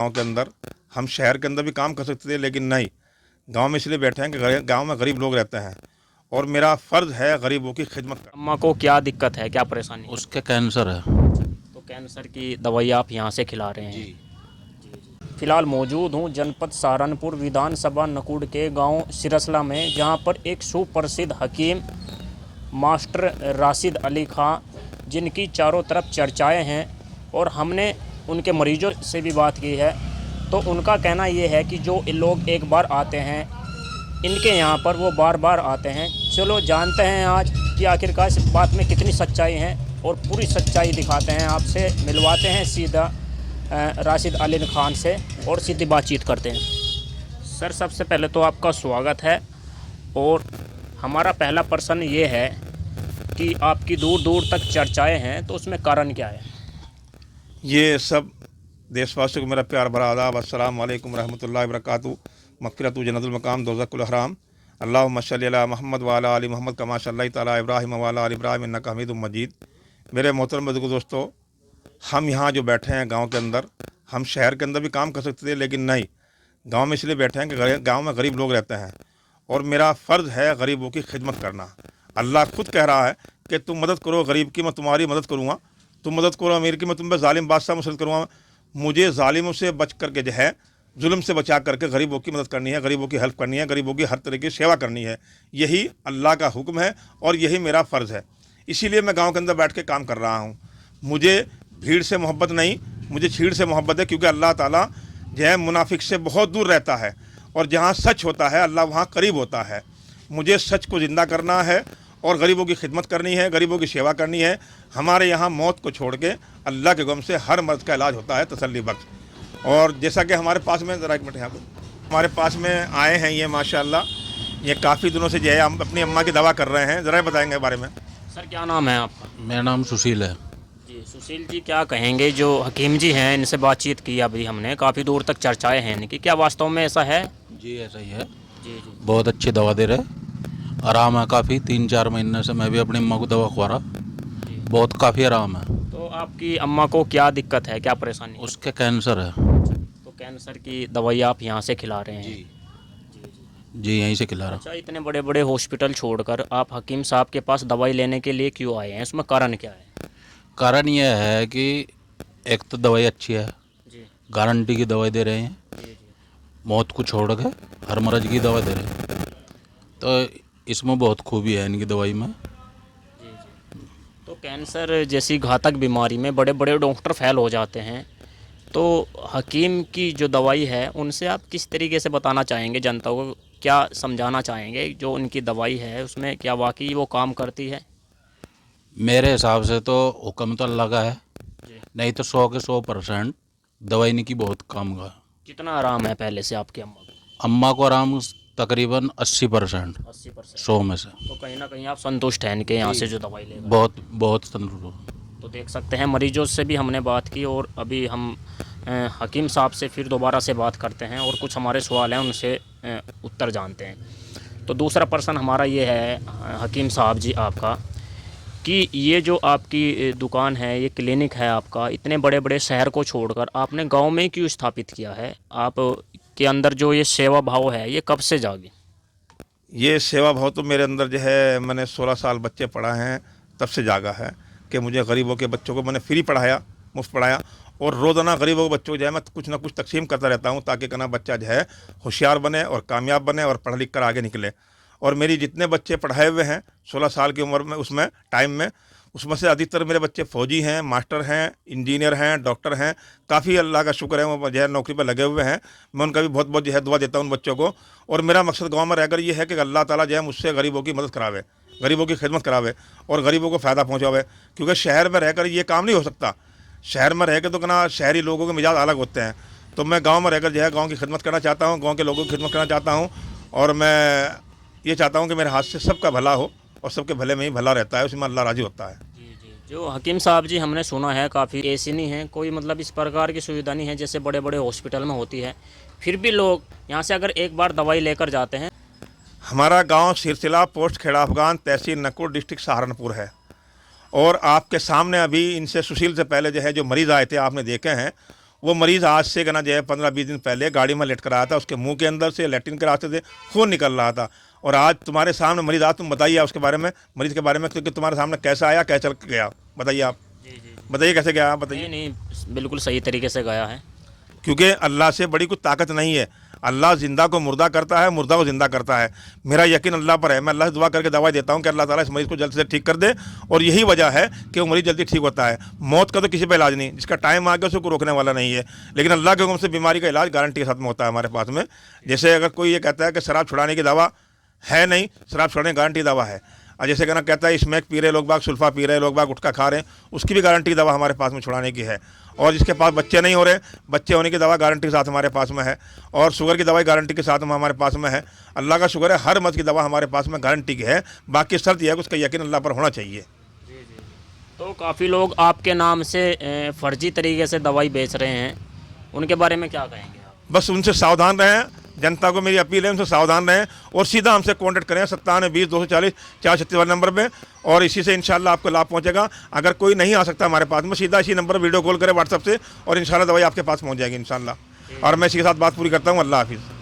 गांव के अंदर हम शहर के अंदर भी काम कर सकते थे, लेकिन नहीं, गांव में इसलिए बैठे हैं कि गांव में गरीब लोग रहते हैं और मेरा फ़र्ज़ है गरीबों की खिदमत करना। अम्मा को क्या दिक्कत है, क्या परेशानी है? उसके कैंसर है। तो कैंसर की दवाई आप यहाँ से खिला रहे हैं? जी। फिलहाल मौजूद हूँ जनपद सहारनपुर विधानसभा नकुड़ के गांव सिरसला में, जहां पर एक सुप्रसिद्ध हकीम मास्टर राशिद अली खां, जिनकी चारों तरफ चर्चाएं हैं और हमने उनके मरीजों से भी बात की है, तो उनका कहना ये है कि जो लोग एक बार आते हैं इनके यहाँ पर वो बार बार आते हैं। चलो जानते हैं आज कि आखिरकार इस बात में कितनी सच्चाई है और पूरी सच्चाई दिखाते हैं, आपसे मिलवाते हैं सीधा राशिद अली खान से और सीधी बातचीत करते हैं। सर, सबसे पहले तो आपका स्वागत है और हमारा पहला प्रश्न ये है कि आपकी दूर दूर तक चर्चाएं हैं, तो उसमें कारण क्या है? ये सब देशवासियों को मेरा प्यार भरा आदाब। अस्सलाम वालेकुम रहमतुल्लाहि व बरकातहू। मग़फ़िरतु जन्नतुल मक़ाम दोज़खुल हराम। अल्लाहुम्मा सल्लि अला मोहम्मद व अला आलि मोहम्मद कमा सल्लैता अला इब्राहीम व अला आलि इब्राहीम इन्नका हमीदुम मजीद। मेरे मोहतरम बुज़ुर्ग दोस्तों, हम यहाँ जो बैठे हैं गांव के अंदर, हम शहर के अंदर भी काम कर सकते थे, लेकिन नहीं, गांव में इसलिए बैठे हैं कि गांव में गरीब लोग रहते हैं और मेरा फ़र्ज़ है गरीबों की खिदमत करना। अल्लाह खुद कह रहा है कि तुम मदद करो गरीब की, मैं तुम्हारी मदद करूँगा, तुम मदद करो अमीर की, मैं तुम पे ज़ालिम बादशाह मुसल्लत करूँगा। मुझे ज़ालिमों से बच करके जो है, जुल्म से बचा करके गरीबों की मदद करनी है, गरीबों की हेल्प करनी है, गरीबों की हर तरीके की सेवा करनी है। यही अल्लाह का हुक्म है और यही मेरा फ़र्ज़ है। इसीलिए मैं गाँव के अंदर बैठ के काम कर रहा हूँ। मुझे भीड़ से मोहब्बत नहीं, मुझे छीड़ से मोहब्बत है, क्योंकि अल्लाह ताला जो है मुनाफिक से बहुत दूर रहता है और जहाँ सच होता है अल्लाह वहाँ करीब होता है। मुझे सच को ज़िंदा करना है और गरीबों की खिदमत करनी है, गरीबों की सेवा करनी है। हमारे यहाँ मौत को छोड़ के अल्लाह के गम से हर मर्ज़ का इलाज होता है तसल्ली बख्श। और जैसा कि हमारे पास में, ज़रा एक मिनट यहाँ पर, हमारे पास में आए हैं ये माशाअल्लाह, ये काफ़ी दिनों से जो है हम अपनी अम्मा की दवा कर रहे हैं। ज़रा बताएंगे बारे में। सर, क्या नाम है आपका? मेरा नाम सुशील है। जी सुशील जी, क्या कहेंगे? जो हकीम जी हैं, इनसे बातचीत की अभी हमने, काफ़ी दूर तक चर्चाएं हैं इनकी, क्या वास्तव में ऐसा है? जी ऐसा ही है। जी जी। बहुत अच्छी दवा दे रहे, आराम है काफ़ी। 3-4 महीने से मैं भी अपनी अम्मा को दवा खुआ रहा, बहुत काफ़ी आराम है। तो आपकी अम्मा को क्या दिक्कत है, क्या परेशानी है? उसके कैंसर है। तो कैंसर की दवाई आप यहाँ से खिला रहे हैं? जी जी। जी, यहीं से खिला रहा। अच्छा, इतने बड़े बड़े हॉस्पिटल छोड़कर आप हकीम साहब के पास दवाई लेने के लिए क्यों आए हैं? इसमें कारण क्या है? कारण यह है कि एक तो दवाई अच्छी है, जी गारंटी की दवाई दे रहे हैं, जी जी मौत को छोड़ के हर मर्ज की दवा दे रहे हैं, तो इसमें बहुत खूबी है इनकी दवाई में। जी जी। तो कैंसर जैसी घातक बीमारी में बड़े बड़े डॉक्टर फेल हो जाते हैं, तो हकीम की जो दवाई है उनसे आप किस तरीके से बताना चाहेंगे जनता को, क्या समझाना चाहेंगे? जो उनकी दवाई है उसमें क्या वाकई वो काम करती है? मेरे हिसाब से तो हुक्म तो अल्लाह का है, जी। नहीं तो 100 के 100% दवाई इनकी बहुत काम का। कितना आराम है पहले से आपकी अम्मा को? अम्मा को आराम तकरीबन 80%, 80%। 100 में से। तो कहीं ना कहीं आप संतुष्ट हैं इनके यहाँ से जो दवाई ले? बहुत बहुत संतुष्ट। तो देख सकते हैं मरीजों से भी हमने बात की और अभी हम हकीम साहब से फिर दोबारा से बात करते हैं और कुछ हमारे सवाल हैं उनसे उत्तर जानते हैं। तो दूसरा प्रश्न हमारा ये है हकीम साहब जी आपका, कि ये जो आपकी दुकान है, ये क्लिनिक है आपका, इतने बड़े बड़े शहर को छोड़कर आपने गांव में क्यों स्थापित किया है? आप के अंदर जो ये सेवा भाव है ये कब से जागी? ये सेवा भाव तो मेरे अंदर जो है, मैंने 16 साल बच्चे पढ़ा हैं तब से जागा है कि मुझे गरीबों के बच्चों को मैंने फ्री पढ़ाया, मुफ्त पढ़ाया, और रोज़ाना गरीबों के बच्चों को जो है मैं कुछ ना कुछ तकसीम करता रहता हूँ, ताकि कहना बच्चा जो है होशियार बने और कामयाब बने और पढ़ लिख कर आगे निकले। और मेरी जितने बच्चे पढ़ाए हुए हैं 16 साल की उम्र में, उसमें टाइम में, उसमें से अधिकतर मेरे बच्चे फ़ौजी हैं, मास्टर हैं, इंजीनियर हैं, डॉक्टर हैं। काफ़ी अल्लाह का शुक्र है, वो जो है नौकरी पर लगे हुए हैं। मैं उनका भी बहुत बहुत जो है दुआ देता हूँ उन बच्चों को। और मेरा मकसद गाँव में रहकर ये है कि अल्लाह ताला जो है मुझसे गरीबों की मदद करावे, गरीबों की खिदमत करावे और गरीबों को फ़ायदा पहुँचावे। क्योंकि शहर में रहकर ये काम नहीं हो सकता। शहर में रह के तो कहना शहरी लोगों के मिजाज अलग होते हैं, तो मैं गाँव में रहकर जो है गाँव की खिदमत करना चाहता हूँ, गाँव के लोगों की खिदमत करना चाहता हूँ। और मैं ये चाहता हूँ कि मेरे हाथ से सबका भला हो और सबके भले में ही भला रहता है, उसमें अल्लाह राज़ी होता है। जी जी। जो हकीम साहब जी, हमने सुना है काफ़ी ऐसी नहीं है, कोई मतलब इस प्रकार की सुविधा नहीं है जैसे बड़े बड़े हॉस्पिटल में होती है, फिर भी लोग यहाँ से अगर एक बार दवाई लेकर जाते हैं। हमारा गांव सिरसिला, पोस्ट खेड़ा अफगान, तहसील नकुड़, डिस्ट्रिक्ट सहारनपुर है। और आपके सामने अभी इनसे सुशील से पहले जो है जो मरीज़ आए थे आपने देखे हैं, वो मरीज़ आज से कहना जो है 15-20 दिन पहले गाड़ी में लटक रहा था, उसके मुंह के अंदर से लैट्रिन के रास्ते से खून निकल रहा था। और आज तुम्हारे सामने मरीज़, आज तुम बताइए उसके बारे में, मरीज़ के बारे में, क्योंकि तुम्हारे सामने कैसा आया, कैसे चल के गया, बताइए आप। बताइए कैसे गया, आप बताइए। नहीं, बिल्कुल सही तरीके से गया है। क्योंकि अल्लाह से बड़ी कुछ ताकत नहीं है। अल्लाह ज़िंदा को मुर्दा करता है, मुर्दा को ज़िंदा करता है। मेरा यकीन अल्लाह पर है। मैं अल्लाह से दुआ करके दवा देता हूँ कि अल्लाह ताला इस मरीज़ को जल्द से ठीक कर दे, और यही वजह है कि वो मरीज़ जल्दी ठीक होता है। मौत का तो किसी पर इलाज नहीं, जिसका टाइम आ गया उसको रोकने वाला नहीं है, लेकिन अल्लाह के हुक्म से बीमारी का इलाज गारंटी के साथ में होता है हमारे पास में। जैसे अगर कोई ये कहता है कि शराब छुड़ाने की दवा है नहीं, शराब छुड़ाने की गारंटी दवा है। और जैसे कहना कहता है स्मैक पी रहे लोग बाग, सुल्फा पी रहे लोग बाग, गुटखा खा रहे हैं, उसकी भी गारंटी दवा हमारे पास में छुड़ाने की है। और जिसके पास बच्चे नहीं हो रहे, बच्चे होने की दवा गारंटी के साथ हमारे पास में है। और शुगर की दवाई गारंटी के साथ में हमारे पास में है। अल्लाह का शुक्र है, हर मर्ज़ की दवा हमारे पास में गारंटी की है। बाकी शर्त यह है कि उसका यकीन अल्लाह पर होना चाहिए। तो काफ़ी लोग आपके नाम से फर्जी तरीके से दवाई बेच रहे हैं, उनके बारे में क्या कहेंगे आप? बस उनसे सावधान रहें। जनता को मेरी अपील है, उनसे सावधान रहें और सीधा हमसे कॉन्टैक्ट करें 9720-240-436 वाले नंबर पे, और इसी से इंशाल्लाह आपको लाभ पहुंचेगा। अगर कोई नहीं आ सकता हमारे पास में, सीधा इसी नंबर पर वीडियो कॉल करें व्हाट्सएप से, और इंशाल्लाह दवाई आपके पास पहुंच जाएगी इंशाल्लाह। और मैं इसी के साथ बात पूरी करता हूँ। अल्लाह हाफिज़।